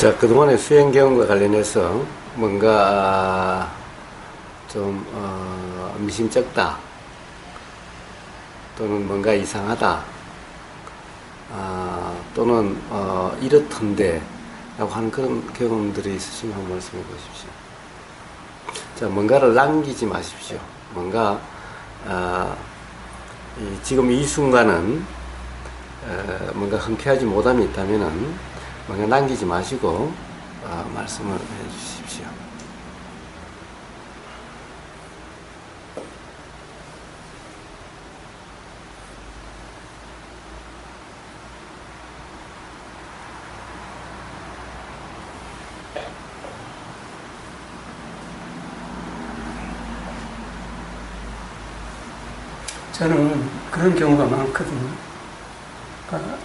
자, 그동안의 수행 경험과 관련해서 뭔가 좀 미심쩍다 또는 뭔가 이상하다 또는 이렇던데 라고 하는 그런 경험들이 있으시면 한번 말씀해 보십시오. 자, 뭔가를 남기지 마십시오. 뭔가 지금 이 순간은 뭔가 흔쾌하지 못함이 있다면은 뭔가 남기지 마시고 말씀을 해 주십시오. 저는 그런 경우가 많거든요. 그러니까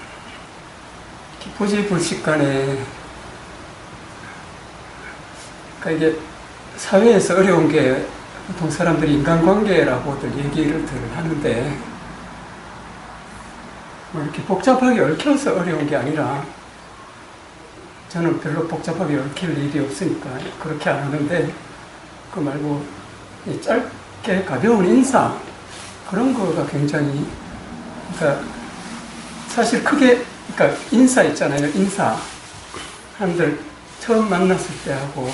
부지불식간에, 그러니까 이게 사회에서 어려운 게 보통 사람들이 인간관계라고들 얘기를 하는데, 뭐 이렇게 복잡하게 얽혀서 어려운 게 아니라, 저는 별로 복잡하게 얽힐 일이 없으니까 그렇게 안 하는데, 그 말고 이 짧게 가벼운 인사, 그런 거가 굉장히, 그러니까 사실 크게, 그러니까 인사 있잖아요. 인사. 사람들 처음 만났을 때 하고,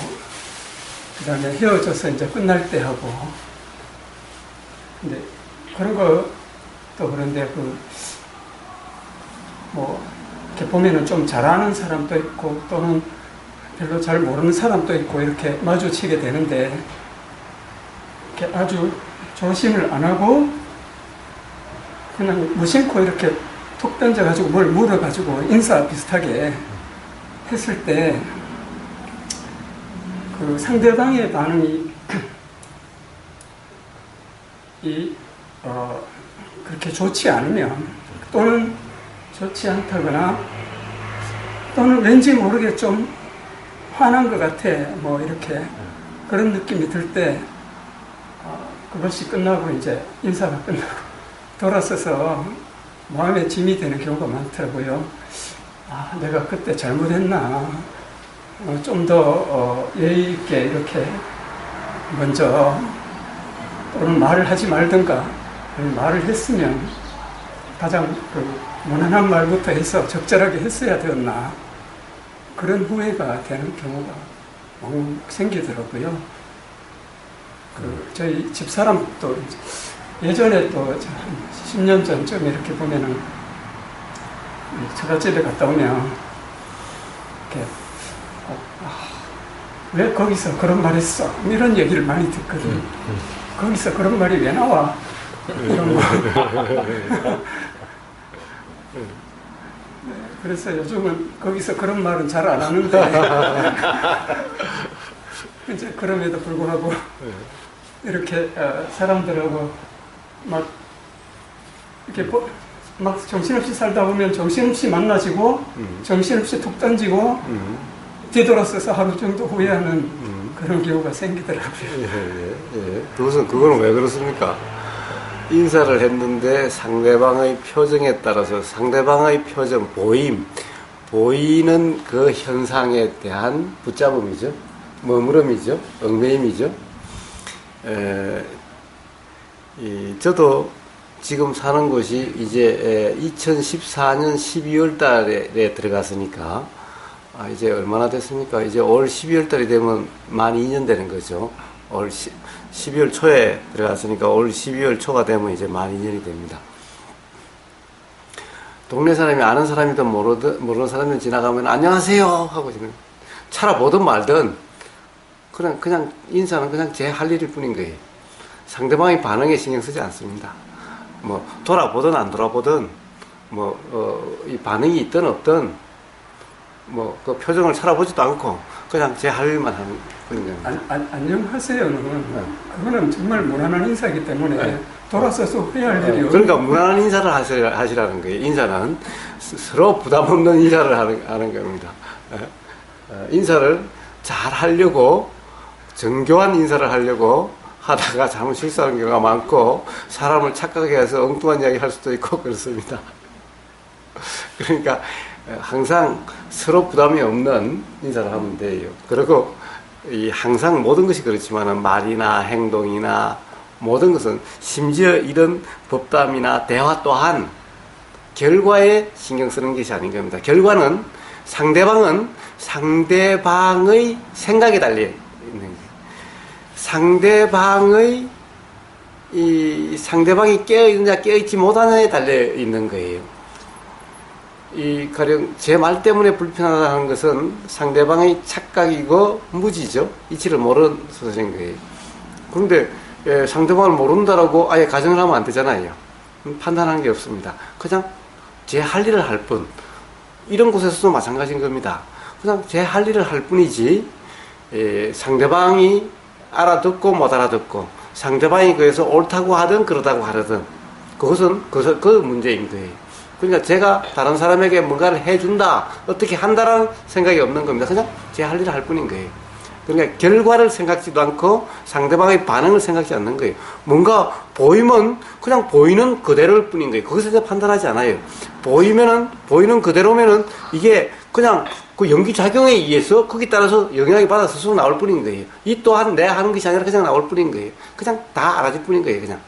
그 다음에 헤어져서 이제 끝날 때 하고. 근데 그런 것도 그런데 이렇게 보면은 좀 잘하는 사람도 있고, 또는 별로 잘 모르는 사람도 있고, 이렇게 마주치게 되는데, 이렇게 아주 조심을 안 하고, 그냥 무심코 이렇게 톡 던져가지고 뭘 물어가지고 인사 비슷하게 했을 때 그 상대방의 반응이 그렇게 좋지 않으면, 또는 좋지 않다거나, 또는 왠지 모르게 좀 화난 것 같아, 뭐 이렇게 그런 느낌이 들 때 그것이 끝나고 이제 인사가 끝나고 돌아서서 마음에 짐이 되는 경우가 많더라고요. 내가 그때 잘못했나? 좀 더 예의 있게 이렇게 먼저, 또는 말을 하지 말든가, 말을 했으면 가장 무난한 말부터 해서 적절하게 했어야 되었나? 그런 후회가 되는 경우가 많이 생기더라고요. 저희 집사람도 예전에 또 10년 전쯤에 이렇게 보면은 처갓집에 갔다 오면 이렇게 왜 거기서 그런 말 했어? 이런 얘기를 많이 듣거든요. 거기서 그런 말이 왜 나와? 이런 거. 그래서 요즘은 거기서 그런 말은 잘 안 하는데 이제 그럼에도 불구하고 이렇게 사람들하고 막 이렇게 막 정신없이 살다 보면 정신없이 만나지고 정신없이 툭 던지고 뒤돌아서서 하루 정도 후회하는 그런 경우가 생기더라고요. 그거는 왜 그렇습니까? 인사를 했는데 상대방의 표정에 따라서 상대방의 표정, 보이는 그 현상에 대한 붙잡음이죠. 머무름이죠. 얽매임이죠. 저도 지금 사는 곳이 이제 2014년 12월 달에 들어갔으니까 이제 얼마나 됐습니까? 이제 올 12월 달이 되면 만 2년 되는 거죠. 올 12월 초에 들어갔으니까 올 12월 초가 되면 이제 만 2년이 됩니다. 동네 사람이 아는 사람이든 모르는 사람이 지나가면 안녕하세요 하고 차라보든 말든 그냥 인사는 그냥 제 할 일일 뿐인 거예요. 상대방의 반응에 신경 쓰지 않습니다. 뭐 돌아보든 안 돌아보든 이 반응이 있든 없든 그 표정을 찾아보지도 않고 그냥 제 할 일만 하는 그런 겁니다. 안녕하세요는 그거는 정말 무난한 인사이기 때문에 돌아서서 후회할 일이 없어요. 그러니까 무난한 인사를 하시라는 거예요. 인사는 서로 부담 없는 인사를 하는 겁니다. 인사를 잘 하려고, 정교한 인사를 하려고 하다가 잘못 실수하는 경우가 많고, 사람을 착각해 해서 엉뚱한 이야기 할 수도 있고 그렇습니다. 그러니까 항상 서로 부담이 없는 인사를 하면 돼요. 그리고 항상 모든 것이 그렇지만은 말이나 행동이나 모든 것은 심지어 이런 법담이나 대화 또한 결과에 신경 쓰는 것이 아닌 겁니다. 결과는 상대방의 생각에 달려 있는 거예요. 상대방이 깨어있느냐 깨어있지 못하느냐에 달려 있는 거예요. 가령 제 말 때문에 불편하다는 것은 상대방의 착각이고 무지죠. 이치를 모르는 소설인 거예요. 그런데 상대방을 모른다라고 아예 가정을 하면 안 되잖아요. 판단하는 게 없습니다. 그냥 제 할 일을 할 뿐. 이런 곳에서도 마찬가지인 겁니다. 그냥 제 할 일을 할 뿐이지 상대방이 알아듣고 못 알아듣고 상대방이 그래서 옳다고 하든 그러다고 하든 그것은 그 문제인 거예요. 그러니까 제가 다른 사람에게 뭔가를 해준다, 어떻게 한다라는 생각이 없는 겁니다. 그냥 제 할 일을 할 뿐인 거예요. 그러니까 결과를 생각지도 않고 상대방의 반응을 생각지 않는 거예요. 뭔가 보이면 그냥 보이는 그대로일 뿐인 거예요. 거기서 이제 판단하지 않아요. 보이는 그대로면은 이게 그냥 그 연기작용에 의해서 거기 따라서 영향이 받아서 스스로 나올 뿐인 거예요. 이 또한 내가 하는 것이 아니라 그냥 나올 뿐인 거예요. 그냥 다 알아질 뿐인 거예요. 그냥.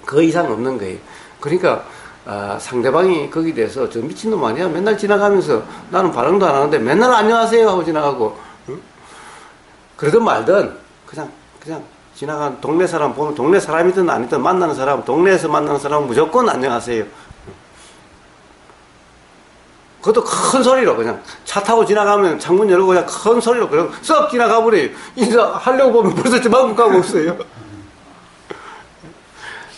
그 이상 없는 거예요. 그러니까 상대방이 거기에 대해서 저 미친놈 아니야? 맨날 지나가면서 나는 반응도 안 하는데 맨날 안녕하세요 하고 지나가고 그러든 말든 그냥 지나가는 동네 사람 보면 동네 사람이든 아니든 만나는 사람, 동네에서 만나는 사람은 무조건 안녕하세요. 그것도 큰 소리로 그냥 차 타고 지나가면 창문 열고 그냥 큰 소리로 그냥 썩 지나가 버려요. 인사하려고 보면 벌써 저만큼 가고 없어요.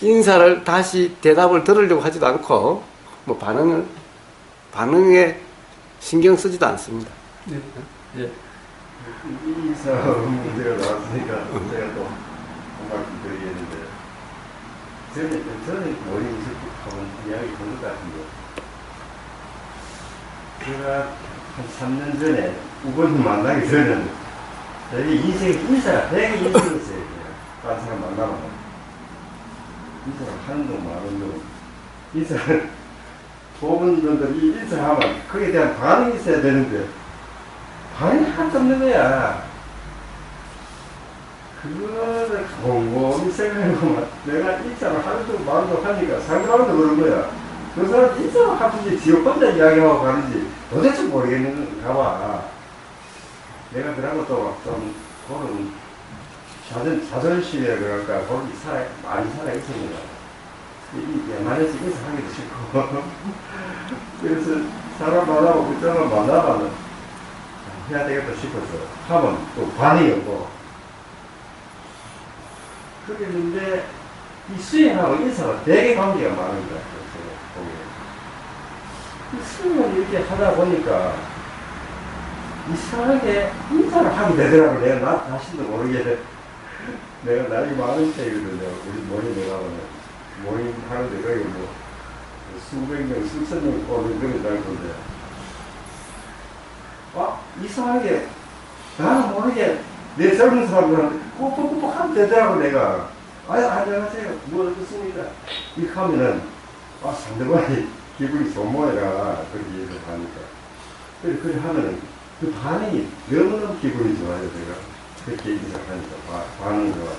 인사를 다시 대답을 들으려고 하지도 않고 뭐 반응에 신경 쓰지도 않습니다. 네. 예. 인사 문제가 나왔으니까 제가 또 한마디 드리겠는데 저는 머리 무섭게 이야기 들은 것 같은데 제가 한 3년 전에 우번님 만나기 전에는 되게 인사가 되게 힘들었어요. 다른 사람 만나면 인사를 하는 동 마는 동 인사를 보는 분들이 인사하면 거기에 대한 반응이 있어야 되는데 반응이 하나도 없는 거야. 그거를 곰곰이 생각해보면 내가 인사를 하루도 말도 하니까 상대방도 그런 거야. 그 사람 인사를 하든지 지옥 혼자 이야기하고 가는지 도대체 모르겠는가 봐. 내가 그러고 또좀 그런 자존심이라 그럴까 거기 많이 살아있습니다. 웬만해서 인사하기도 싫고 그래서 사람 만나고 그 사람 만나면 해야 되겠다 싶어서 하면 또 반응이 없고 그랬는데 이 수행하고 인사가 되게 관계가 많은 것 같아요. 이 수행을 이렇게 하다 보니까 이상하게 인사를 하게 되더라고. 내가 나 자신도 모르게 내가 나이 많은 때거든요. 우리 모임에 가면 모임 하는데 거기 뭐 수백 명, 수천 명 오는 그런 줄 알건데 이상하게 나는 모르게 내 젊은 사람들한테 꾹꾹꾹 하면 되더라고. 내가 안녕하세요 뭐 어떻습니까 이렇게 하면은 상대방이 기분이 좋은 모양이라 그렇게 얘기를 하니까 그렇게 하면은 그 반응이 너무너무 기분이 좋아요. 제가 그렇게 인사하니까 반응이 좋아요.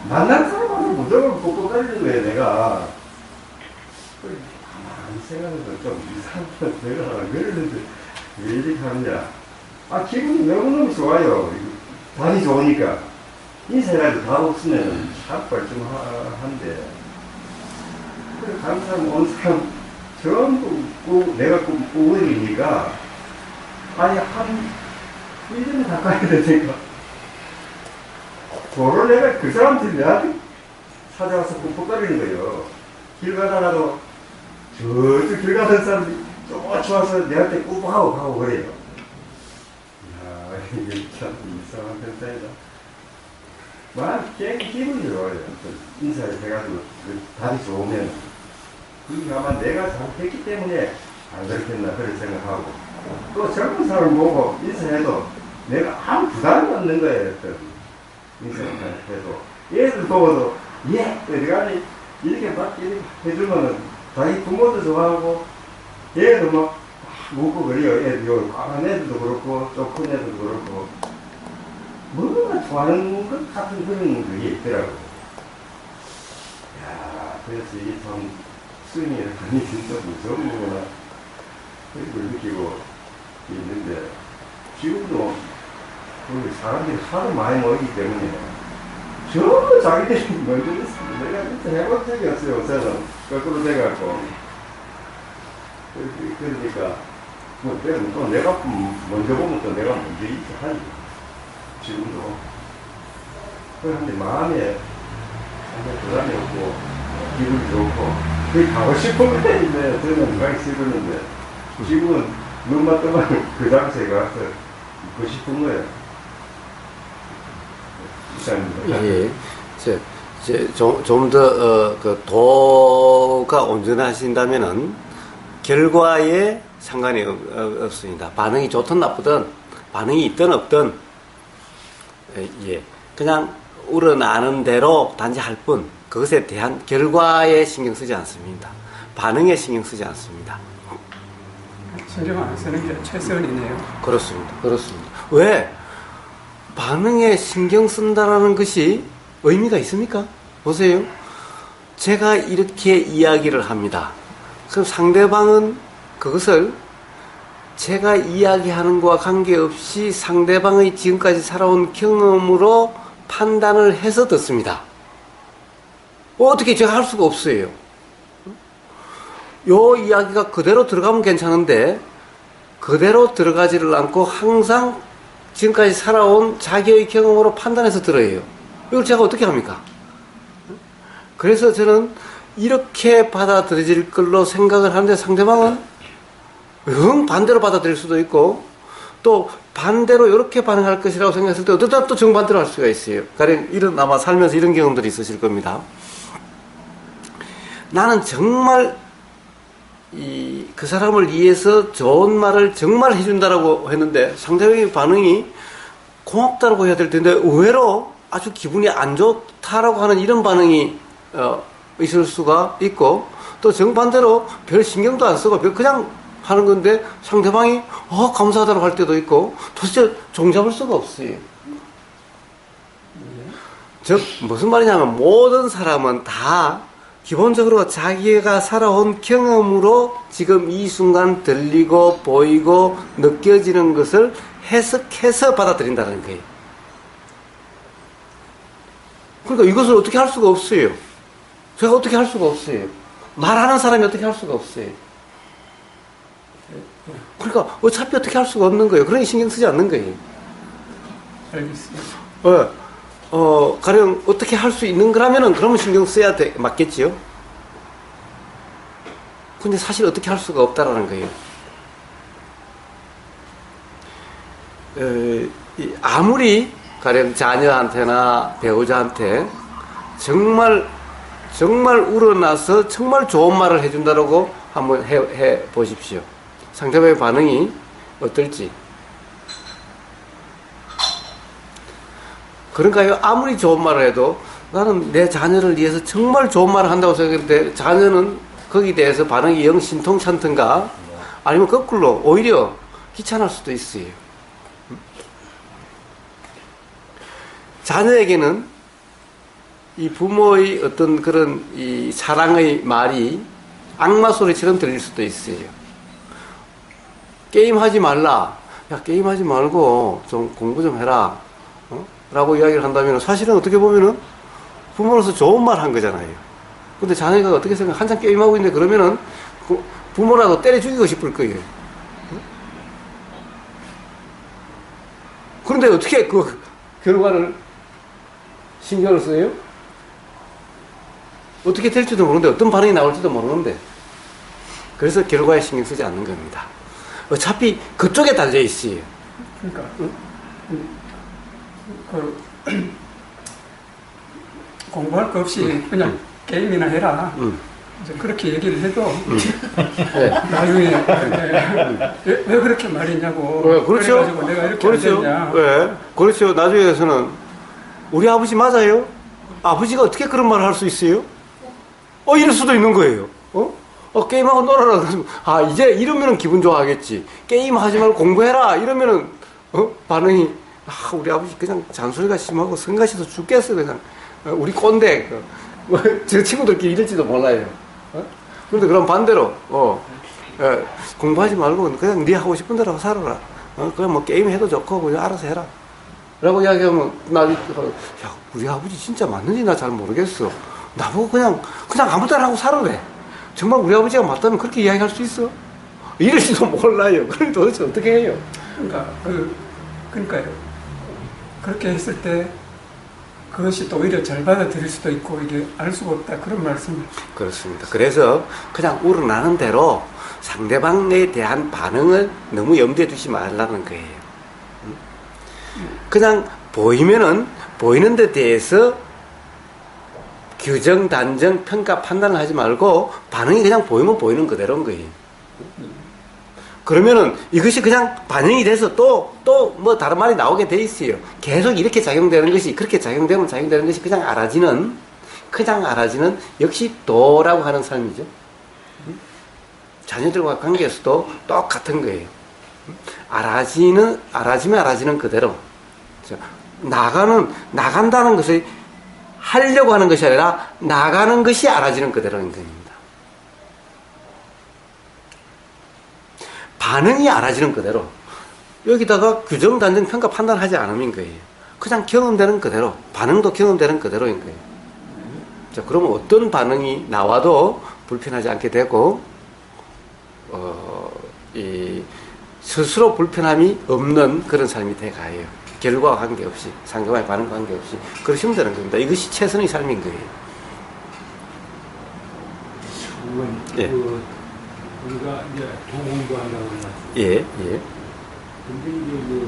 만난 사람한테 무조건 꾹꾹거리는 거예요. 내가 가만히 생각해서 좀 이상한 내가 그러는데 왜 이렇게 하느냐 기분이 너무너무 좋아요. 반이 좋으니까 인사라도 다 없으면 참 뻘쭘한데 다른 사람 온 사람 전부 내가 우울이니까 한 1년 가까이 되니까 도를 내가 그 사람들이 내한테 찾아와서 꾹꾹거리는 거예요. 길 가다가도 저쪽 길 가던 사람들이 쫓아와서 내한테 꾹꾹하고 가고 그래요. 이야 이게 참 이상한 현상이다. 되게 기분이 좋아요. 인사를 해가지고 답이 좋으면 그게 아마 내가 잘했기 때문에 안 그렇겠나 그런 생각하고 또 젊은 사람을 보고 인사해도 내가 아무 부담이 없는 거예요. 인사해도 얘들 보고도 내가 이렇게 막 이렇게 해주면은 자기 부모도 좋아하고 얘도 막 묻고 그래요. 애도 까만 애들도 그렇고 좀 큰 애들도 그렇고 뭔가 좋아하는 것 같은 그런 그게 있더라고. 야, 그래서 이게 참 스님이라는 게 진짜 무서운구나 그걸 느끼고 있는데 지금도 그 사람들이 하도 많이 모이기 때문에 전부 자기들이 먼저 있습니다. 내가 진짜 해본 적이 없어요. 저는 거꾸로 돼갖고 그러니까 또 내가 먼저 보면 또 내가 먼저 있지 하지. 지금도 그런데 마음에 상당히 부담이 없고 기분이 좋고 거기 가고 싶은 게 있는데 저는 가기 싫었는데 지금은 눈만 뜨면 그 장소에 가서 있고 싶은 거예요. 이상입니다. 예. 이제 좀 더, 그 도가 온전하신다면은 결과에 상관이 없습니다. 반응이 좋든 나쁘든, 반응이 있든 없든, 예. 그냥 우러나는 대로 단지 할 뿐, 그것에 대한 결과에 신경 쓰지 않습니다. 반응에 신경 쓰지 않습니다. 신경 안 쓰는 게 최선이네요. 그렇습니다. 그렇습니다. 왜? 반응에 신경 쓴다라는 것이 의미가 있습니까? 보세요. 제가 이렇게 이야기를 합니다. 그럼 상대방은 그것을 제가 이야기하는 것과 관계없이 상대방의 지금까지 살아온 경험으로 판단을 해서 듣습니다. 어떻게 제가 할 수가 없어요. 요 이야기가 그대로 들어가면 괜찮은데 그대로 들어가지를 않고 항상 지금까지 살아온 자기의 경험으로 판단해서 들어요. 이걸 제가 어떻게 합니까? 그래서 저는 이렇게 받아들여질 걸로 생각을 하는데 상대방은 영 반대로 받아들일 수도 있고 또 반대로 이렇게 반응할 것이라고 생각했을 때 어쩌다 또 정반대로 할 수가 있어요. 가령 이런 아마 살면서 이런 경험들이 있으실 겁니다. 나는 정말 그 사람을 위해서 좋은 말을 정말 해준다라고 했는데 상대방의 반응이 고맙다라고 해야 될 텐데 의외로 아주 기분이 안 좋다라고 하는 이런 반응이 있을 수가 있고 또 정반대로 별 신경도 안 쓰고 그냥 하는 건데 상대방이 감사하다고 할 때도 있고 도대체 종잡을 수가 없어요. 즉 무슨 말이냐면 모든 사람은 다 기본적으로 자기가 살아온 경험으로 지금 이 순간 들리고 보이고 느껴지는 것을 해석해서 받아들인다는 거예요. 그러니까 이것을 어떻게 할 수가 없어요. 제가 어떻게 할 수가 없어요. 말하는 사람이 어떻게 할 수가 없어요. 그러니까 어차피 어떻게 할 수가 없는 거예요. 그러니 신경 쓰지 않는 거예요. 알겠습니다. 가령 어떻게 할 수 있는 거라면은 그러면 신경 써야 맞겠지요. 근데 사실 어떻게 할 수가 없다라는 거예요. 아무리 가령 자녀한테나 배우자한테 정말 우러나서 정말 좋은 말을 해준다라고 한번 해 보십시오. 상대방의 반응이 어떨지. 그러니까요, 아무리 좋은 말을 해도 나는 내 자녀를 위해서 정말 좋은 말을 한다고 생각했는데 자녀는 거기에 대해서 반응이 영 신통찮던가 아니면 거꾸로 오히려 귀찮을 수도 있어요. 자녀에게는 이 부모의 어떤 그런 이 사랑의 말이 악마 소리처럼 들릴 수도 있어요. 게임하지 말라. 야, 게임하지 말고 좀 공부 좀 해라. 라고 이야기를 한다면 사실은 어떻게 보면은 부모로서 좋은 말 한 거잖아요. 근데 자녀가 어떻게 생각, 한참 게임하고 있는데 그러면은 부모라도 때려 죽이고 싶을 거예요. 그런데 어떻게 그 결과를 신경을 써요? 어떻게 될지도 모르는데 어떤 반응이 나올지도 모르는데 그래서 결과에 신경 쓰지 않는 겁니다. 어차피 그쪽에 달려 있어요. 그러니까 공부할 거 없이 그냥 게임이나 해라. 이제 그렇게 얘기를 해도 네. 나중에 왜 그렇게 말했냐고. 네, 그렇죠. 그래가지고 내가 이렇게 그렇죠. 안 됐냐. 네. 그렇죠. 나중에서는 우리 아버지 맞아요? 아버지가 어떻게 그런 말을 할 수 있어요? 이럴 수도 있는 거예요. 게임하고 놀아라. 그러면, 이제 이러면은 기분 좋아하겠지. 게임하지 말고 공부해라. 이러면은, 반응이, 우리 아버지 그냥 잔소리가 심하고 성가시도 죽겠어. 그냥. 우리 꼰대. 저 친구들끼리 이럴지도 몰라요. 그런데 그럼 반대로, 공부하지 말고 그냥 네 하고 싶은 대로 살아라. 그냥 뭐 게임해도 좋고, 그냥 알아서 해라. 라고 이야기하면, 우리 아버지 진짜 맞는지 나 잘 모르겠어. 나보고 그냥 아무 데나 하고 살아래. 정말 우리 아버지가 맞다면 그렇게 이야기할 수 있어? 이럴지도 몰라요. 그럼 도대체 어떻게 해요? 그러니까요. 그렇게 했을 때 그것이 또 오히려 잘 받아들일 수도 있고 이게 알 수가 없다 그런 말씀. 그렇습니다. 그래서 그냥 우러나는 대로 상대방에 대한 반응을 너무 염두에 두지 말라는 거예요. 그냥 보이는 데 대해서 규정, 단정, 평가, 판단을 하지 말고 반응이 그냥 보이면 보이는 그대로인 거예요. 그러면은 이것이 그냥 반영이 돼서 또 뭐 다른 말이 나오게 돼 있어요. 계속 이렇게 작용되는 것이, 그렇게 작용되는 것이 그냥 알아지는 역시 도라고 하는 삶이죠. 자녀들과 관계에서도 똑같은 거예요. 알아지면 그대로. 나간다는 것을 하려고 하는 것이 아니라 나가는 것이 알아지는 그대로인 겁니다. 반응이 알아지는 그대로. 여기다가 규정, 단정, 평가, 판단하지 않음인 거예요. 그냥 경험되는 그대로, 반응도 경험되는 그대로인 거예요. 자, 그러면 어떤 반응이 나와도 불편하지 않게 되고, 스스로 불편함이 없는 그런 삶이 돼가요. 결과와 관계없이, 상대방의 반응 관계없이. 그러시면 되는 겁니다. 이것이 최선의 삶인 거예요. 예. 우리가 이제 동공부한다고 그러잖아요. 예. 근데 이제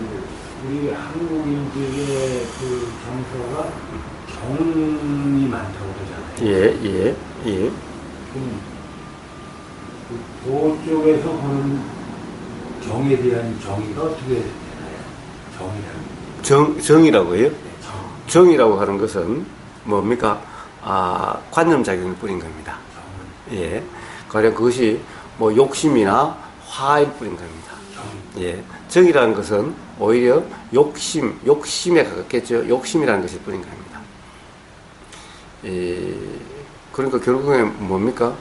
우리 한국인들의 그 정서가 정이 많다고 그러잖아요. 예. 도 쪽에서 보는 정에 대한 정의가 어떻게 되나요? 정이라고요? 네, 정이라고 하는 것은 뭡니까? 관념작용일 뿐인 겁니다. 예. 가령 그것이 뭐 욕심이나 화일 뿐인 겁니다. 예. 정이라는 것은 오히려 욕심에 가깝겠죠. 욕심이라는 것일 뿐인 겁니다. 그러니까 결국엔 뭡니까?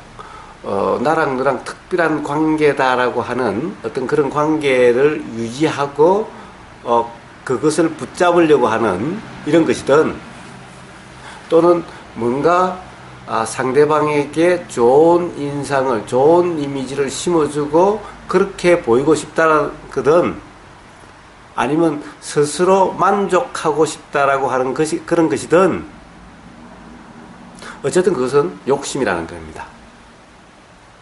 나랑 너랑 특별한 관계다라고 하는 어떤 그런 관계를 유지하고, 그것을 붙잡으려고 하는 이런 것이든, 또는 뭔가 상대방에게 좋은 인상을, 좋은 이미지를 심어주고 그렇게 보이고 싶다거든, 아니면 스스로 만족하고 싶다라고 하는 것이, 그런 것이든, 어쨌든 그것은 욕심이라는 겁니다.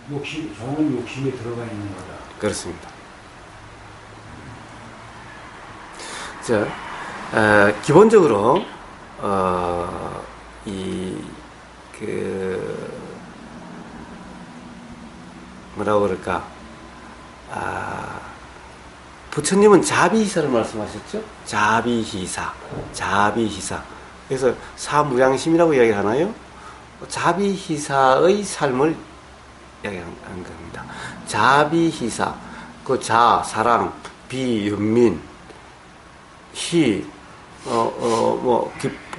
정은 욕심에 들어가 있는 거다. 그렇습니다. 자, 기본적으로, 뭐라고 그럴까, 부처님은 자비희사를 말씀하셨죠? 자비희사. 그래서 사무량심이라고 이야기하나요? 자비희사의 삶을 이야기하는 겁니다. 자비희사, 사랑, 비, 연민,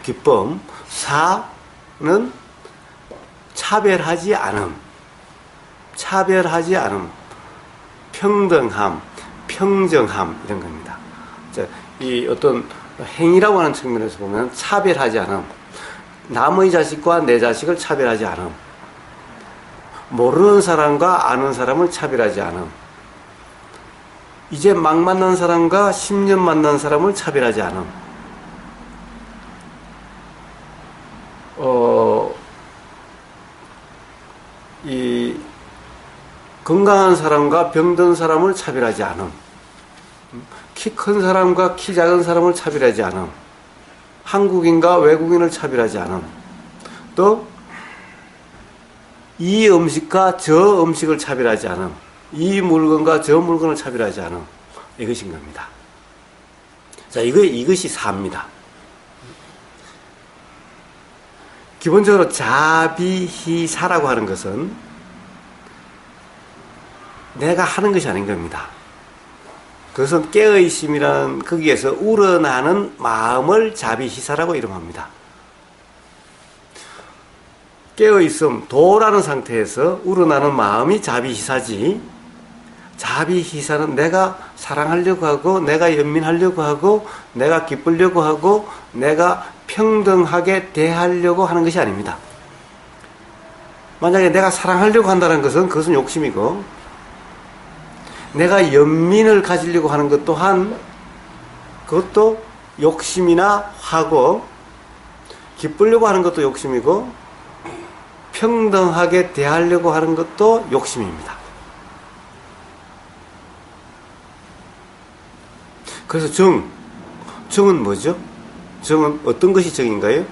기쁨, 사는 차별하지 않음, 평등함, 평정함, 이런 겁니다. 이 어떤 행위라고 하는 측면에서 보면 차별하지 않음, 남의 자식과 내 자식을 차별하지 않음, 모르는 사람과 아는 사람을 차별하지 않음, 이제 막 만난 사람과 10년 만난 사람을 차별하지 않음, 이 건강한 사람과 병든 사람을 차별하지 않음, 키 큰 사람과 키 작은 사람을 차별하지 않음, 한국인과 외국인을 차별하지 않음, 또 이 음식과 저 음식을 차별하지 않음, 이 물건과 저 물건을 차별하지 않음, 이것인 겁니다. 자, 이것이 사입니다. 기본적으로 자비희사라고 하는 것은 내가 하는 것이 아닌 겁니다. 그것은 깨어있음이라는 거기에서 우러나는 마음을 자비시사라고 이름합니다. 깨어있음, 도라는 상태에서 우러나는 마음이 자비시사지, 자비시사는 내가 사랑하려고 하고, 내가 연민하려고 하고, 내가 기쁘려고 하고, 내가 평등하게 대하려고 하는 것이 아닙니다. 만약에 내가 사랑하려고 한다는 것은 그것은 욕심이고, 내가 연민을 가지려고 하는 것 또한 그것도 욕심이나 화고, 기쁘려고 하는 것도 욕심이고, 평등하게 대하려고 하는 것도 욕심입니다. 그래서 정은 뭐죠? 정은 어떤 것이 정인가요?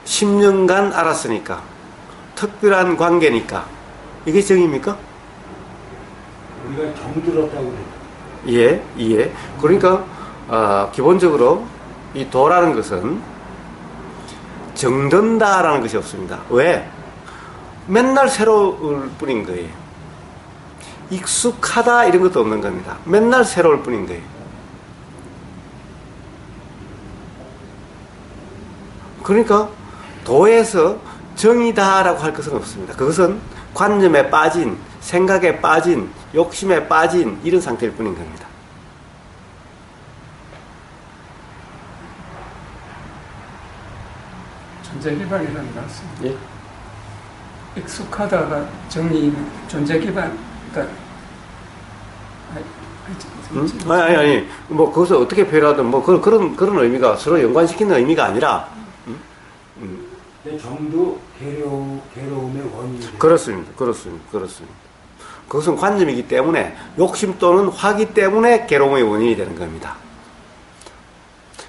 10년간 알았으니까, 특별한 관계니까, 이게 정입니까? 우리가 정들었다고 그래요. 예. 그러니까 기본적으로 이 도라는 것은 정든다라는 것이 없습니다. 왜? 맨날 새로울 뿐인 거예요. 익숙하다 이런 것도 없는 겁니다. 맨날 새로울 뿐인 거예요. 그러니까 도에서 정이다라고 할 것은 없습니다. 그것은 관념에 빠진, 생각에 빠진, 욕심에 빠진 이런 상태일 뿐인 겁니다. 존재 기반이라는 말씀. 예? 익숙하다가 정의 존재 기반. 그러니까 아니. 뭐 그것을 어떻게 표현하든 뭐 그런 의미가 서로 연관시키는 의미가 아니라. 근데 정도 괴로움의 원인이 그렇습니다. 그것은 관념이기 때문에 욕심 또는 화기 때문에 괴로움의 원인이 되는 겁니다.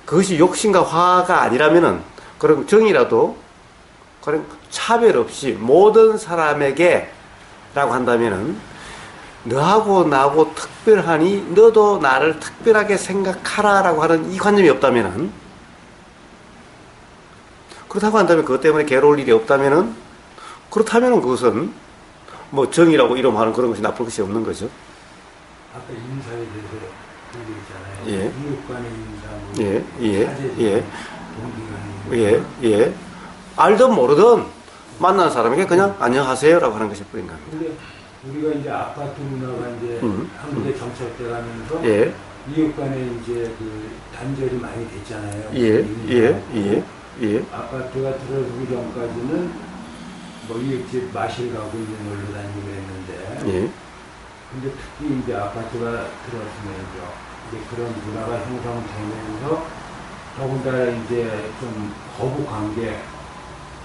그것이 욕심과 화가 아니라면은 그런 정이라도 그런 차별 없이 모든 사람에게 라고 한다면은 너하고 나하고 특별하니 너도 나를 특별하게 생각하라 라고 하는 이 관념이 없다면은, 그렇다고 한다면 그것 때문에 괴로울 일이 없다면은, 그렇다면은 그것은 뭐 정이라고 이름하는 그런 것이 나쁠 것이 없는 거죠. 아까 인사에 대해서 얘기했잖아요. 예. 이웃 간의 인사, 동기간의 인사. 알든 모르든 만난 사람에게 그냥 안녕하세요라고 하는 것일 뿐인 겁니다. 근데 우리가 이제 아파트 문화가 이제 한국에 정착돼 가면서 예. 이웃 간에 이제 그 단절이 많이 됐잖아요. 아파트가 들어서기 전까지는 뭐 이웃집 마실 가고 이제 놀러 다니고 했는데, 근데 특히 이제 아파트가 들어서면서 이제 그런 문화가 형성되면서 더군다나 이제 좀 거부 관계,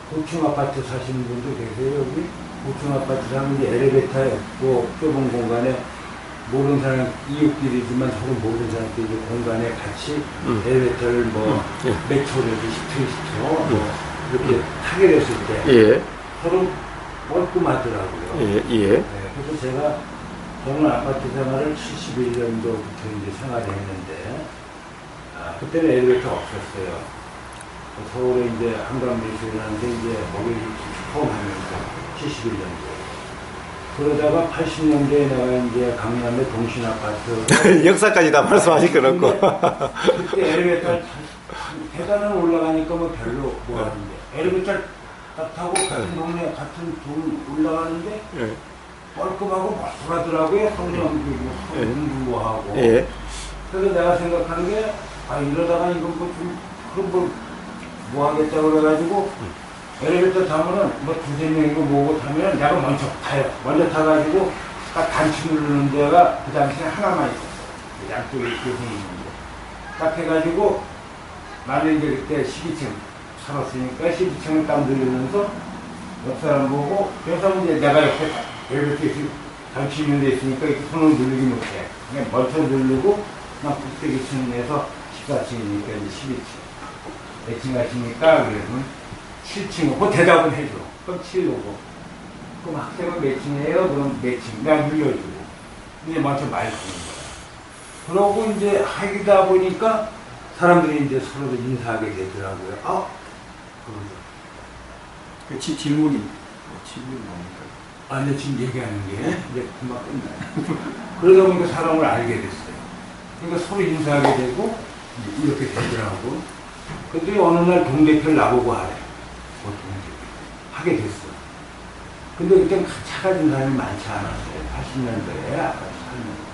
고층 아파트 사시는 분도 계세요. 여기 고층 아파트 사면 이제 엘리베이터에 없고 좁은 공간에 모르는 사람, 이웃끼리지만 서로 모르는 사람끼리 공간에 같이 엘리베이터를 뭐 몇 초라도 10초, 20초 뭐 이렇게 타게 됐을 때 서로 뻘쭘하더라고요. 네, 그래서 저는 아파트 생활을 71년도부터 이제 생활을 했는데, 그때는 엘리베이터 없었어요. 서울에 이제 한강미술이라는데 이제 거기 처음 하면서 71년도. 그러다가 80년대에 내가 이제 강남의 동신아파트. 역사까지 다 말씀하실 건 없고. 그때 엘리베이터 계단을 올라가니까 뭐 별로 뭐 하는데, 엘리베이터 타고 같은 동네 같은 동 올라가는데 뻘끔하고 멀쩡하더라고요. 성령도 공부하고. 그래서 내가 생각하는 게, 이러다가 이건 뭐 하겠다고 그래가지고 엘리베이터 타면은 뭐 두세 명이고 뭐고 타면 내가 먼저 타요. 먼저 타가지고 딱 단추 누르는 데가 그 당시에 하나만 있었어. 양쪽에 이렇게 돼 있는데. 딱 해가지고 나는 이제 그때 12층 살았으니까 12층을 딱 누르면서 옆 사람 보고, 그래서 이제 내가 옆에 엘리베이터 단추 있는 데 있으니까 이렇게 손을 누르기 못해. 그냥 먼저 누르고 난 꼭대기 층에서 14층이니까 이제 12층. 몇 층 가십니까? 그러면 7층 오고 대답은 해줘. 그럼 7오고. 그럼 학생은 몇 층이에요? 그럼 몇 층? 내가 눌러주고. 이제 먼저 말 주는 거야. 그러고 이제 하기다 보니까 사람들이 이제 서로 인사하게 되더라고요. 그러죠. 질문이 뭡니까? 아, 근데 지금 얘기하는 게 이제 금방 끝나요. 그러다 보니까 사람을 알게 됐어요. 그러니까 서로 인사하게 되고 이제 이렇게 되더라고. 근데 어느 날 동대표를 나보고 하래. 동대표. 하게 됐어. 근데 그때 같이 가진 사람이 많지 않았어요. 80년대에 아까 살면.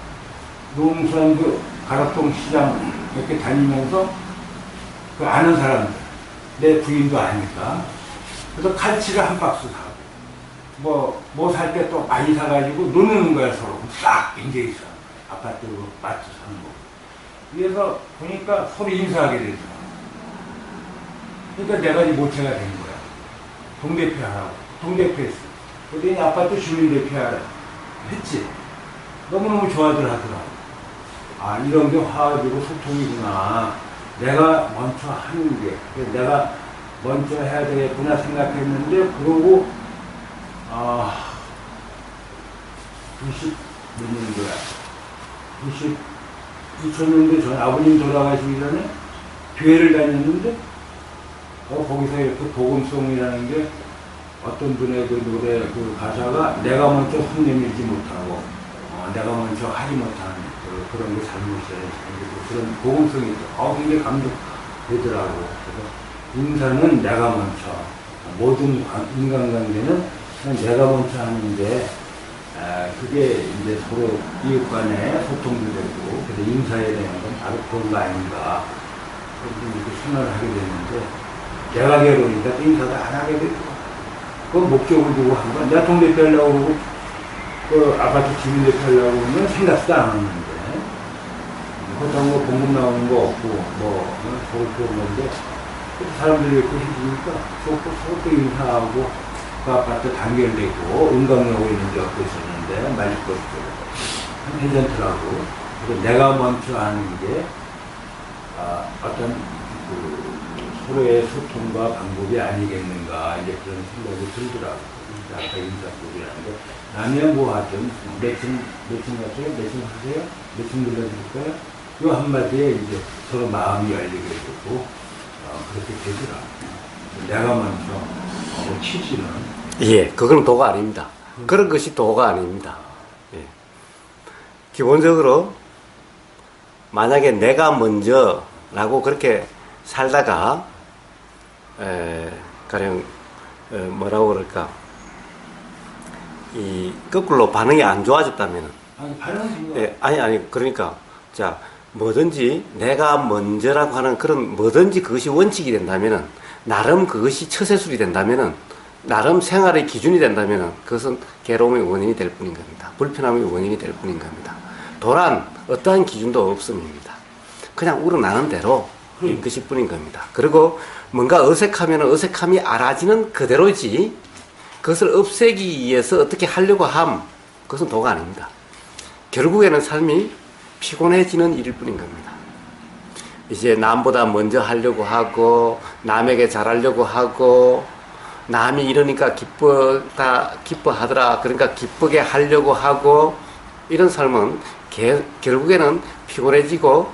농수원 그 가락동 시장 이렇게 다니면서 그 아는 사람들, 내 부인도 아니까. 그래서 칼치를 한 박스 사고, 뭐 살 때 또 많이 사가지고 노는 거야, 서로. 싹 굉장히 있어. 아파트 마트 사는 거. 그래서 보니까 서로 인사하게 되더라. 그러니까 내가 이 모체가 된 거야. 동대표 하라고. 동대표 했어. 그랬더니 아파트 주민대표 하라. 했지. 너무너무 좋아들 하더라고. 아, 이런 게 화합이고 소통이구나. 내가 먼저 하는 게. 내가 먼저 해야 되겠구나 생각했는데, 그러고, 90 몇 년도야. 2000년도 전 아버님 돌아가시기 전에 교회를 다녔는데, 거기서 이렇게 복음송이라는 게 어떤 분의 그 노래 그 가사가 내가 먼저 손 내밀지 못하고, 내가 먼저 하지 못하는 그런 게 잘못이야. 그런 복음성이 있어. 굉장히 감동되더라고. 그래서 인사는 내가 먼저, 모든 인간관계는 그냥 내가 먼저 하는데, 그게 이제 서로 이웃 간에 소통도 되고, 그래서 인사에 대한 건 바로 그런 거 아닌가. 그렇게 이렇게 생각을 하게 됐는데, 내가 괴로우니까 인사도 안 하게 되고, 그건 목적을 두고 한 건, 내가 동대표 하려고 그러고, 그 아파트 주민대표 하려고 그러면 생각도 안 하는데, 그렇다고 뭐 공급 나오는 거 없고, 좋을 거 없는데, 사람들이 이렇게 힘드니까, 서로 인사하고, 그 아파트 단결되고, 은강역에 있는 데 얻고 있었는데, 말리버스 쪽에서. 괜찮더라고. 그래서 내가 먼저 하는 게, 어떤, 서로의 소통과 방법이 아니겠는가, 이제 그런 생각이 들더라고. 아까 인사법이라는 게. 남이야 뭐 하든, 몇층 가세요? 몇층 하세요? 몇층 눌러드릴까요? 이 한마디에 이제 서로 마음이 열리게 되고, 그렇게 되더라고. 내가 먼저, 취지는. 예, 그건 도가 아닙니다. 그런 것이 도가 아닙니다. 예. 기본적으로, 만약에 내가 먼저라고 그렇게 살다가, 가령, 뭐라고 그럴까, 거꾸로 반응이 안 좋아졌다면은. 아니, 그러니까, 자, 뭐든지 내가 먼저라고 하는 그런 뭐든지 그것이 원칙이 된다면은, 나름 그것이 처세술이 된다면은, 나름 생활의 기준이 된다면은, 그것은 괴로움의 원인이 될 뿐인 겁니다. 불편함의 원인이 될 뿐인 겁니다. 도란 어떠한 기준도 없음입니다. 그냥 우러나는 대로 것이 뿐인 겁니다. 그리고 뭔가 어색하면 어색함이 알아지는 그대로지, 그것을 없애기 위해서 어떻게 하려고 그것은 도가 아닙니다. 결국에는 삶이 피곤해지는 일일 뿐인 겁니다. 이제 남보다 먼저 하려고 하고, 남에게 잘하려고 하고, 남이 이러니까 기뻐하더라. 그러니까 기쁘게 하려고 하고, 이런 삶은 결국에는 피곤해지고,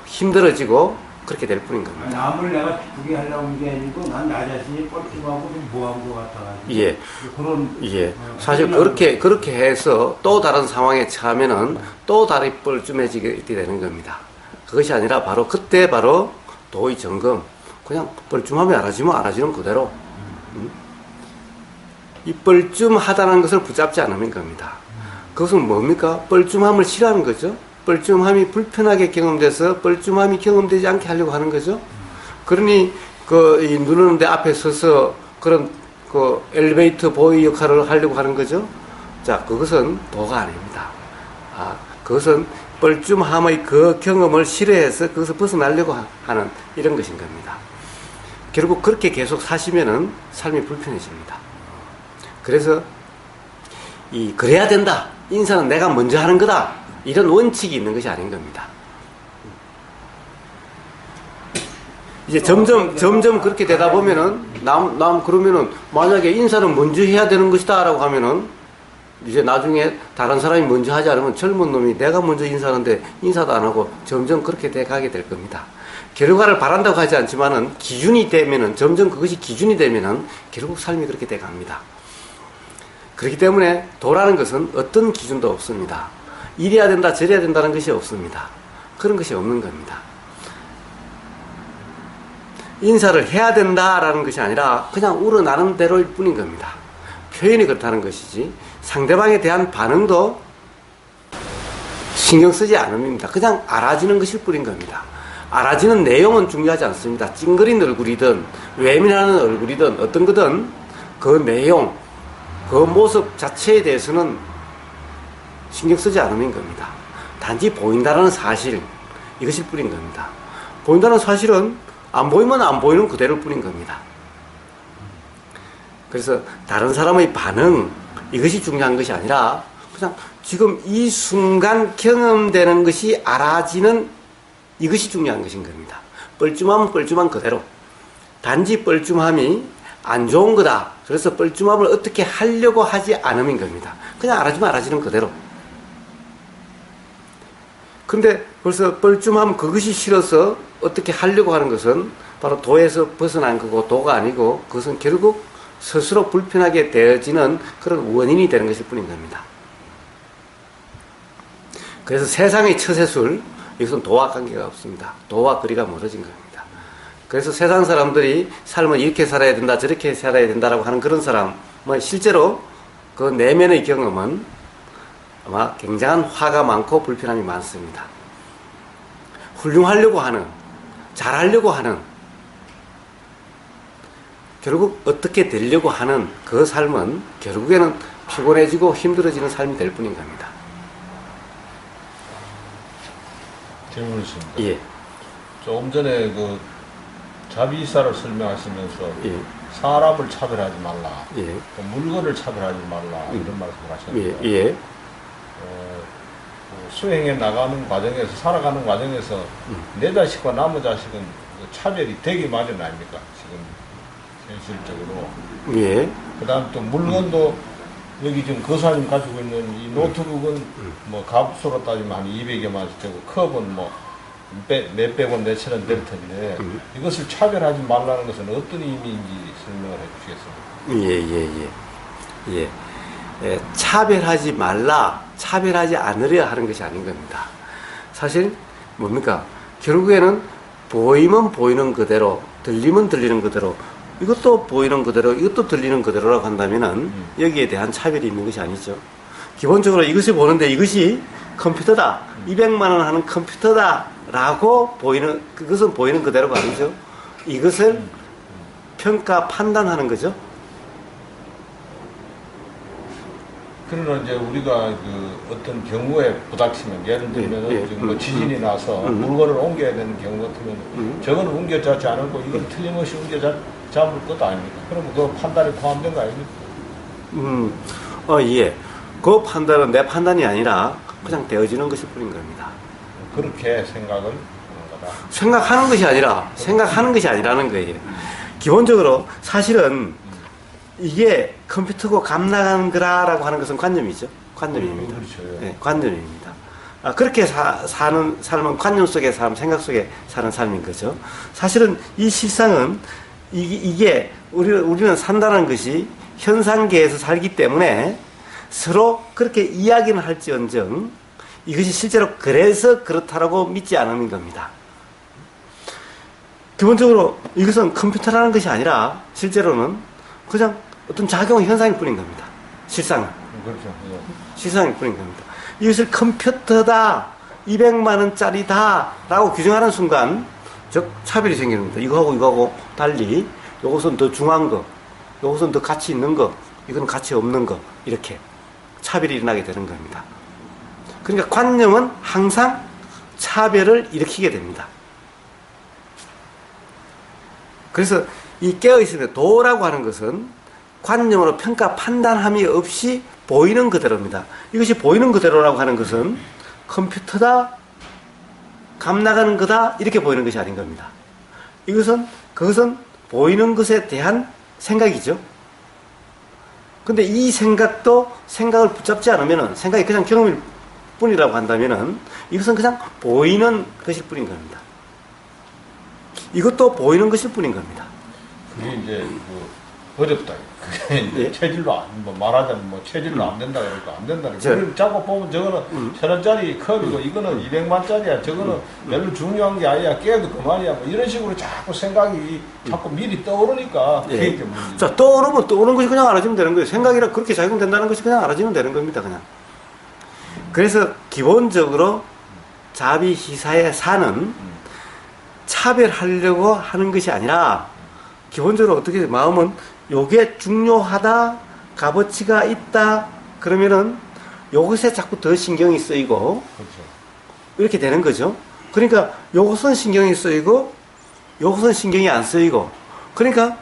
힘들어지고, 그렇게 될 뿐인 겁니다. 남을 내가 기쁘게 하려고 하는 게 아니고, 난 나 자신이 뻘쭘하고 좀 뭐한 것 같아가지고. 예. 그런. 예. 사실 그렇게 해서 또 다른 상황에 처하면은 또 다리 뻘쭘해지게 되는 겁니다. 그것이 아니라 그때 도의 점검. 그냥 뻘쭘하면 알아지는 그대로. 이 뻘쭘하다는 것을 붙잡지 않으면 겁니다. 그것은 뭡니까? 뻘쭘함을 싫어하는 거죠. 뻘쭘함이 불편하게 경험돼서 뻘쭘함이 경험되지 않게 하려고 하는 거죠. 그러니 이 누르는데 앞에 서서 그런 엘리베이터 보이 역할을 하려고 하는 거죠. 자, 그것은 도가 아닙니다. 그것은 뻘쭘함의 그 경험을 싫어해서 그것을 벗어나려고 하는 이런 것인 겁니다. 결국 그렇게 계속 사시면은 삶이 불편해집니다. 그래서 그래야 된다. 인사는 내가 먼저 하는 거다. 이런 원칙이 있는 것이 아닌 겁니다. 이제 점점 그렇게 되다 보면은, 그러면은, 만약에 인사는 먼저 해야 되는 것이다 라고 하면은, 이제 나중에 다른 사람이 먼저 하지 않으면 젊은 놈이 내가 먼저 인사하는데 인사도 안 하고 점점 그렇게 돼 가게 될 겁니다. 결과를 바란다고 하지 않지만은, 기준이 되면은, 점점 그것이 기준이 되면은, 결국 삶이 그렇게 돼 갑니다. 그렇기 때문에 도라는 것은 어떤 기준도 없습니다. 이래야 된다, 저래야 된다는 것이 없습니다. 그런 것이 없는 겁니다. 인사를 해야 된다라는 것이 아니라 그냥 우러나는 대로일 뿐인 겁니다. 표현이 그렇다는 것이지 상대방에 대한 반응도 신경 쓰지 않습니다. 그냥 알아지는 것일 뿐인 겁니다. 알아지는 내용은 중요하지 않습니다. 찡그린 얼굴이든 외면하는 얼굴이든 어떤 거든 그 내용, 그 모습 자체에 대해서는 신경 쓰지 않는 겁니다. 단지 보인다는 사실, 이것일 뿐인 겁니다. 보인다는 사실은 안 보이면 안 보이는 그대로일 뿐인 겁니다. 그래서 다른 사람의 반응, 이것이 중요한 것이 아니라 그냥 지금 이 순간 경험되는 것이 알아지는 이것이 중요한 것인 겁니다. 뻘쭘하면 뻘쭘한 그대로. 단지 뻘쭘함이 안 좋은 거다. 그래서 뻘쭘함을 어떻게 하려고 하지 않음인 겁니다. 그냥 알아지면 알아지는 그대로. 근데 벌써 뻘쭘함 그것이 싫어서 어떻게 하려고 하는 것은 바로 도에서 벗어난 거고 도가 아니고 그것은 결국 스스로 불편하게 되어지는 그런 원인이 되는 것일 뿐인 겁니다. 그래서 세상의 처세술, 이것은 도와 관계가 없습니다. 도와 거리가 멀어진 겁니다. 그래서 세상 사람들이 삶을 이렇게 살아야 된다, 저렇게 살아야 된다라고 하는 그런 사람은 실제로 그 내면의 경험은 아마 굉장한 화가 많고 불편함이 많습니다. 훌륭하려고 하는, 잘하려고 하는, 결국 어떻게 되려고 하는 그 삶은 결국에는 피곤해지고 힘들어지는 삶이 될 뿐인 겁니다. 질문이 있습니다. 예. 조금 전에 그 자비사를 설명하시면서 예. 사람을 차별하지 말라, 예. 또 물건을 차별하지 말라 이런 말씀을 하셨는데 예. 예. 그 수행해 나가는 과정에서 살아가는 과정에서 내 자식과 남의 자식은 그 차별이 되기 마련 아닙니까? 지금 현실적으로. 예. 그다음 또 물건도 여기 지금 거사님 가지고 있는 이 노트북은 뭐 값으로 따지면 한 200여만 원 되고 컵은 뭐 몇백 원, 몇천 원 될 텐데 이것을 차별하지 말라는 것은 어떤 의미인지 설명을 해주시겠습니까? 예. 차별하지 말라, 차별하지 않으려 하는 것이 아닌 겁니다. 사실 뭡니까? 결국에는 보이면 보이는 그대로, 들리면 들리는 그대로, 이것도 보이는 그대로, 이것도 들리는 그대로라고 한다면은 여기에 대한 차별이 있는 것이 아니죠. 기본적으로 이것을 보는데 이것이 컴퓨터다, 200만 원 하는 컴퓨터다라고 보이는, 그것은 보이는 그대로가 아니죠. 이것을 평가, 판단하는 거죠. 그러나 이제 우리가 그 어떤 경우에 부닥치면 예를 들면 지금 뭐 지진이 나서 물건을 옮겨야 되는 경우 같으면 저거는 옮겨자지 않고 이건 틀림없이 옮겨잡을 것도 아닙니까? 그러면 그 판단이 포함된 거 아닙니까? 예. 그 판단은 내 판단이 아니라 그냥 되어지는 것일 뿐인 겁니다. 그렇게 생각을 하는 거다. 생각하는 것이 아니라 생각하는 것이 아니라는 거예요. 기본적으로 사실은 이게 컴퓨터고 감 나가는 거라고 하는 것은 관념이죠. 관념입니다. 그렇죠. 네, 관념입니다. 그렇게 사는 삶은 관념 속의 삶, 생각 속에 사는 삶인 거죠. 사실은 이 실상은 이게 우리는 산다는 것이 현상계에서 살기 때문에 서로 그렇게 이야기는 할지언정 이것이 실제로 그래서 그렇다라고 믿지 않는 겁니다. 기본적으로 이것은 컴퓨터라는 것이 아니라 실제로는 그냥 어떤 작용 현상일 뿐인 겁니다. 실상은. 그렇죠. 예. 실상일 뿐인 겁니다. 이것을 컴퓨터다, 200만 원짜리다 라고 규정하는 순간 즉 차별이 생기는 겁니다. 이거하고 달리 이것은 더 중요한 거, 이것은 더 가치 있는 거, 이건 가치 없는 거, 이렇게 차별이 일어나게 되는 겁니다. 그러니까 관념은 항상 차별을 일으키게 됩니다. 그래서 이 깨어있음의 도라고 하는 것은 관념으로 평가 판단함이 없이 보이는 그대로입니다. 이것이 보이는 그대로라고 하는 것은 컴퓨터다, 감 나가는 거다 이렇게 보이는 것이 아닌 겁니다. 그것은 보이는 것에 대한 생각이죠. 근데 이 생각도 생각을 붙잡지 않으면은 생각이 그냥 경험일 뿐이라고 한다면은 이것은 그냥 보이는 것일 뿐인 겁니다. 이것도 보이는 것일 뿐인 겁니다. 그게 이제 어렵다. 그게 이제 예. 체질로 뭐 말하자면 뭐 체질로 안 된다 그러니까 안 된다. 저- 그걸 자꾸 보면 저거는 1,000원짜리 컵이고 이거는 200만짜리야. 저거는 별로 중요한 게 아니야. 깨도 그만이야. 뭐 이런 식으로 자꾸 생각이 자꾸 미리 떠오르니까 그게 예. 이제 문제. 자, 떠오르면 떠오르는 것이 그냥 알아주면 되는 거예요. 생각이라 그렇게 작용된다는 것이 그냥 알아주면 되는 겁니다, 그냥. 그래서 기본적으로 자비시사의 사는 차별하려고 하는 것이 아니라 기본적으로 어떻게 마음은 요게 중요하다, 값어치가 있다, 그러면은 요것에 자꾸 더 신경이 쓰이고 그렇죠. 이렇게 되는 거죠. 그러니까 요것은 신경이 쓰이고 요것은 신경이 안 쓰이고, 그러니까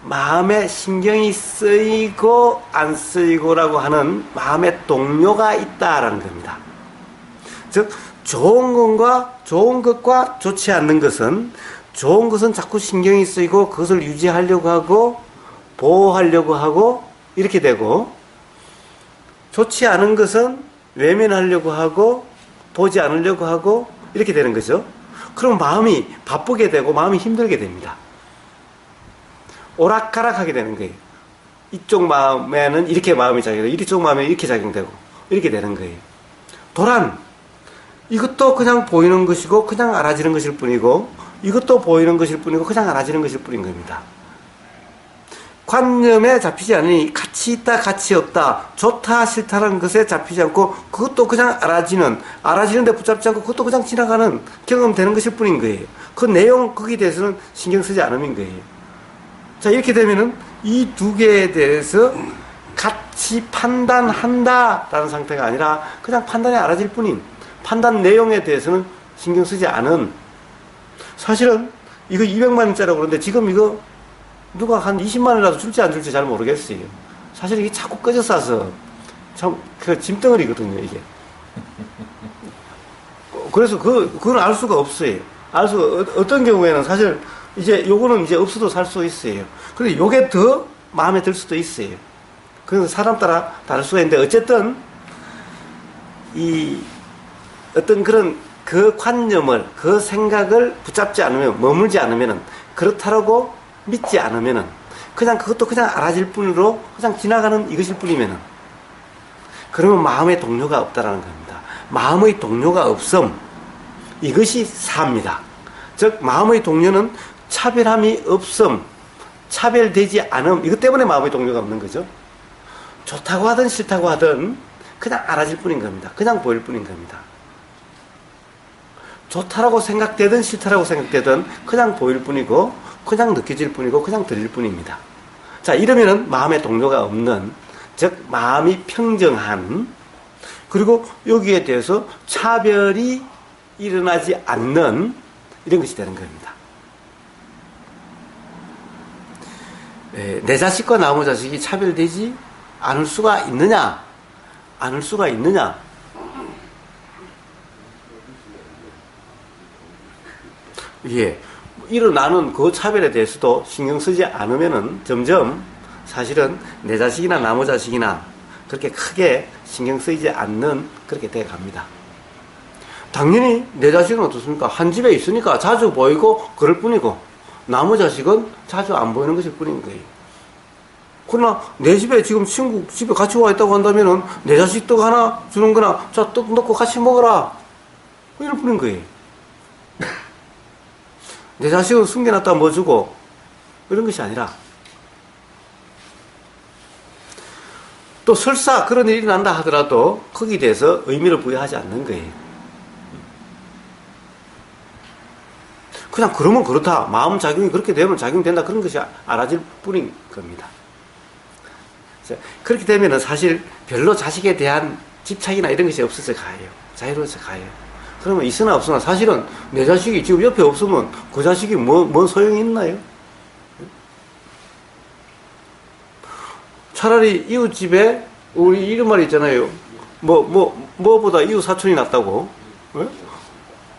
마음에 신경이 쓰이고 안 쓰이고라고 하는 마음의 동료가 있다라는 겁니다. 즉 좋은 것과 좋지 않는 것은, 좋은 것은 자꾸 신경이 쓰이고 그것을 유지하려고 하고 보호하려고 하고 이렇게 되고, 좋지 않은 것은 외면하려고 하고 보지 않으려고 하고 이렇게 되는 거죠. 그럼 마음이 바쁘게 되고 마음이 힘들게 됩니다. 오락가락하게 되는 거예요. 이쪽 마음에는 이렇게 마음이 작용되고 이쪽 마음에 이렇게 작용되고 이렇게 되는 거예요. 도란, 이것도 그냥 보이는 것이고 그냥 알아지는 것일 뿐이고 이것도 보이는 것일 뿐이고 그냥 알아지는 것일 뿐인 겁니다. 관념에 잡히지 않으니 가치 있다 가치 없다, 좋다 싫다라는 것에 잡히지 않고 그것도 그냥 알아지는데 붙잡지 않고 그것도 그냥 지나가는 경험되는 것일 뿐인 거예요. 그 내용 거기에 대해서는 신경 쓰지 않음인 거예요. 자, 이렇게 되면은 이 두 개에 대해서 같이 판단한다라는 상태가 아니라 그냥 판단이 알아질 뿐인, 판단 내용에 대해서는 신경 쓰지 않은, 사실은 이거 200만 원짜리라고 그러는데 지금 이거 누가 한 20만 원이라도 줄지 안 줄지 잘 모르겠어요. 사실 이게 자꾸 꺼져 싸서 참 그 짐덩어리거든요, 이게. 그래서 그건 알 수가 없어요. 어떤 경우에는 사실 이제 요거는 이제 없어도 살 수 있어요. 그런데 요게 더 마음에 들 수도 있어요. 그래서 사람 따라 다를 수가 있는데, 어쨌든 이 어떤 그런 그 관념을, 그 생각을 붙잡지 않으면, 머물지 않으면은, 그렇다라고 믿지 않으면은, 그냥 그것도 그냥 알아질 뿐으로 그냥 지나가는 이것일 뿐이면은, 그러면 마음의 동료가 없다라는 겁니다. 마음의 동료가 없음, 이것이 사입니다. 즉 마음의 동료는 차별함이 없음, 차별되지 않음, 이것 때문에 마음의 동료가 없는 거죠. 좋다고 하든 싫다고 하든 그냥 알아질 뿐인 겁니다. 그냥 보일 뿐인 겁니다. 좋다라고 생각되든 싫다라고 생각되든 그냥 보일 뿐이고 그냥 느껴질 뿐이고 그냥 들릴 뿐입니다. 자, 이러면은 마음의 동료가 없는, 즉 마음이 평정한, 그리고 여기에 대해서 차별이 일어나지 않는 이런 것이 되는 겁니다. 내 자식과 나무 자식이 차별되지 않을 수가 있느냐? 않을 수가 있느냐? 예. 일어나는 그 차별에 대해서도 신경 쓰지 않으면은 점점 사실은 내 자식이나 나무 자식이나 그렇게 크게 신경 쓰이지 않는 그렇게 돼 갑니다. 당연히 내 자식은 어떻습니까? 한 집에 있으니까 자주 보이고 그럴 뿐이고, 나무 자식은 자주 안 보이는 것일 뿐인 거예요. 그러나 내 집에 지금 친구 집에 같이 와 있다고 한다면은 내 자식 떡 하나 주는 거나, 자, 떡 넣고 같이 먹어라, 이럴 뿐인 거예요. 내 자식은 숨겨놨다 뭐 주고 이런 것이 아니라, 또 설사 그런 일이 난다 하더라도 거기에 대해서 의미를 부여하지 않는 거예요. 그냥 그러면 그렇다, 마음 작용이 그렇게 되면 작용된다, 그런 것이 알아질 뿐인 겁니다. 그렇게 되면은 사실 별로 자식에 대한 집착이나 이런 것이 없어져 가요. 자유로워져 가요. 그러면 있으나 없으나 사실은 내 자식이 지금 옆에 없으면 그 자식이 뭔 소용이 있나요? 차라리 이웃집에 우리 이런 말이 있잖아요. 뭐보다 이웃 사촌이 낫다고. 네?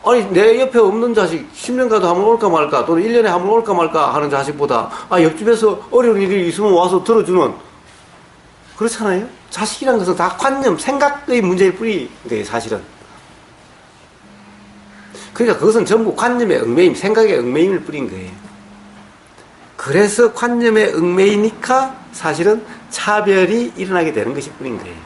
아니, 내 옆에 없는 자식 10년 가도 한번 올까 말까, 또는 1년에 한번 올까 말까 하는 자식보다, 옆집에서 어려운 일이 있으면 와서 들어주는, 그렇잖아요? 자식이라는 것은 다 관념, 생각의 문제일 뿐인 거예요, 사실은. 그러니까 그것은 전부 관념의 얽매임, 생각의 얽매임일 뿐인 거예요. 그래서 관념에 얽매이니까 사실은 차별이 일어나게 되는 것일 뿐인 거예요.